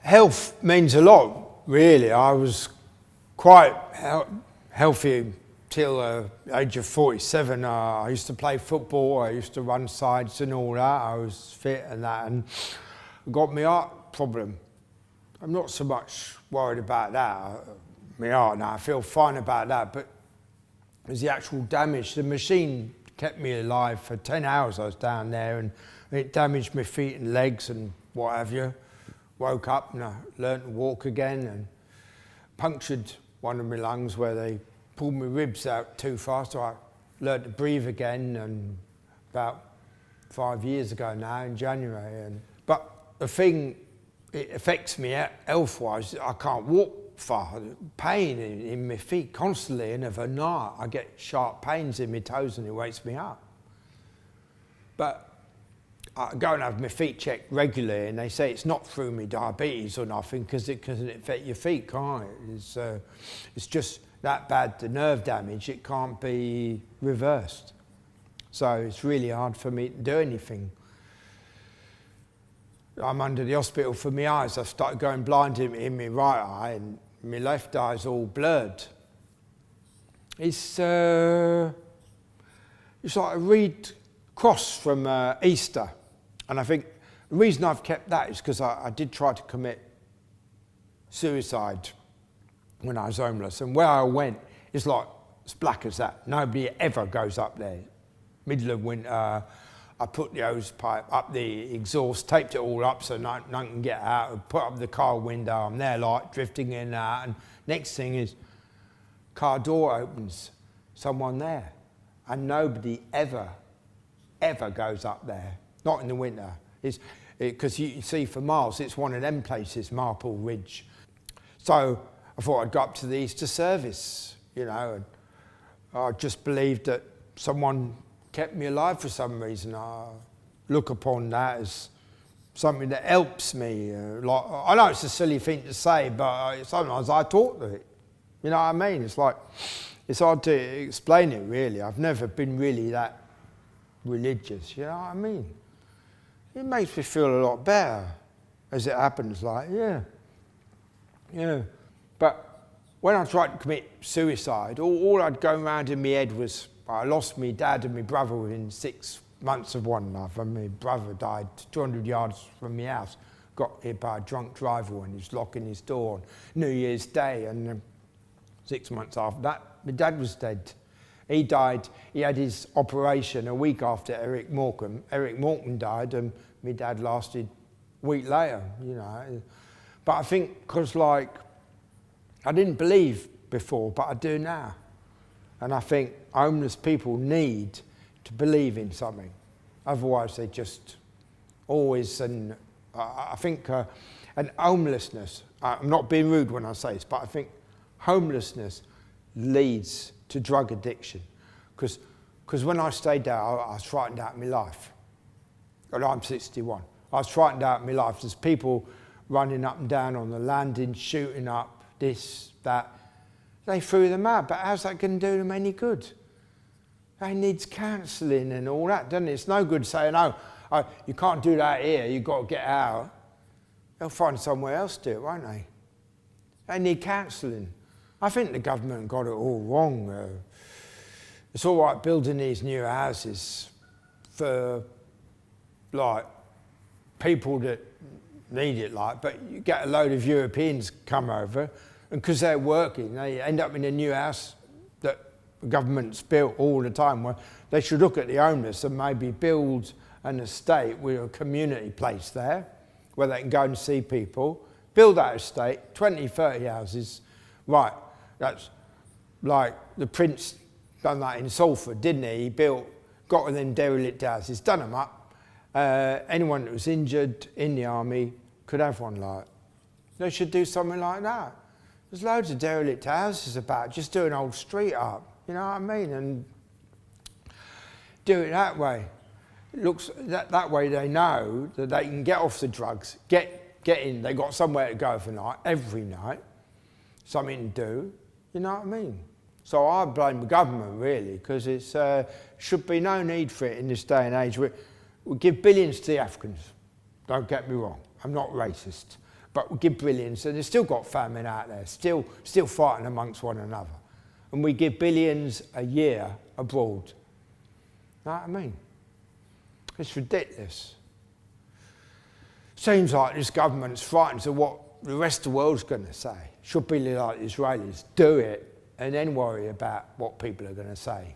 Health means a lot, really. I was quite healthy till the age of 47. I used to play football, I used to run sides and all that. I was fit and that, and got my heart problem. I'm not so much worried about that. My heart now, I feel fine about that, but it was the actual damage. The machine kept me alive for 10 hours. I was down there, and it damaged my feet and legs and what have you. Woke up and I learned to walk again, and punctured one of my lungs where they pulled my ribs out too fast, so I learned to breathe again, and about 5 years ago now in January. But the thing, it affects me health-wise. I can't walk far. Pain in my feet constantly, and overnight I get sharp pains in my toes and it wakes me up. But I go and have my feet checked regularly, and they say it's not through me diabetes or nothing, because it can affect your feet, can't it? It's just that bad, the nerve damage, it can't be reversed. So it's really hard for me to do anything. I'm under the hospital for my eyes. I've started going blind in my right eye, and my left eye's all blurred. It's like a reed cross from Easter. And I think the reason I've kept that is because I did try to commit suicide when I was homeless. And where I went, it's like as black as that. Nobody ever goes up there. Middle of winter, I put the hose pipe up the exhaust, taped it all up so no one can get out, put up the car window, I'm there like drifting in and out, and next thing is car door opens, someone there. And nobody ever goes up there. Not in the winter. Because you see for miles, it's one of them places, Marple Ridge. So I thought I'd go up to the Easter service, you know, and I just believed that someone kept me alive for some reason. I look upon that as something that helps me. Like, I know it's a silly thing to say, but sometimes I talk to it. You know what I mean? It's like, it's hard to explain it really. I've never been really that religious, you know what I mean? It makes me feel a lot better as it happens, like, yeah. But when I tried to commit suicide, all I'd go around in my head was, I lost my dad and my brother within 6 months of one another. My brother died 200 yards from my house, got hit by a drunk driver when he was locking his door on New Year's Day, and 6 months after that, my dad was dead. He died, he had his operation a week after Eric Morecambe. Eric Morecambe died, and my dad lasted a week later, you know. But I think, because like, I didn't believe before, but I do now. And I think homeless people need to believe in something. Otherwise they just always, and I think, and homelessness, I'm not being rude when I say this, but I think homelessness leads to drug addiction. Because when I stayed there, I was frightened out of my life. And I'm 61. I was frightened out of my life. There's people running up and down on the landing, shooting up, this, that. They threw them out, but how's that going to do them any good? They need counselling and all that, doesn't it? It's no good saying, oh, you can't do that here, you've got to get out. They'll find somewhere else to do it, won't they? They need counselling. I think the government got it all wrong. It's all right building these new houses for, like, people that need it, like, but you get a load of Europeans come over, and because they're working, they end up in a new house that the government's built all the time. Well, they should look at the homeless and maybe build an estate with a community place there where they can go and see people. Build that estate, 20, 30 houses. Right, that's like the Prince done that in Salford, didn't he? He got with them derelict houses, done them up. Anyone that was injured in the army could have one like. They should do something like that. There's loads of derelict houses about, just do an old street up, you know what I mean? And do it that way. It looks that way they know that they can get off the drugs, get in, they got somewhere to go for night, every night, something to do, you know what I mean? So I blame the government really, because it's should be no need for it in this day and age. We give billions to the Africans, don't get me wrong, I'm not racist. But we give billions, and they've still got famine out there, still fighting amongst one another. And we give billions a year abroad. Know what I mean? It's ridiculous. Seems like this government's frightened of what the rest of the world's going to say. Should be like the Israelis, do it, and then worry about what people are going to say.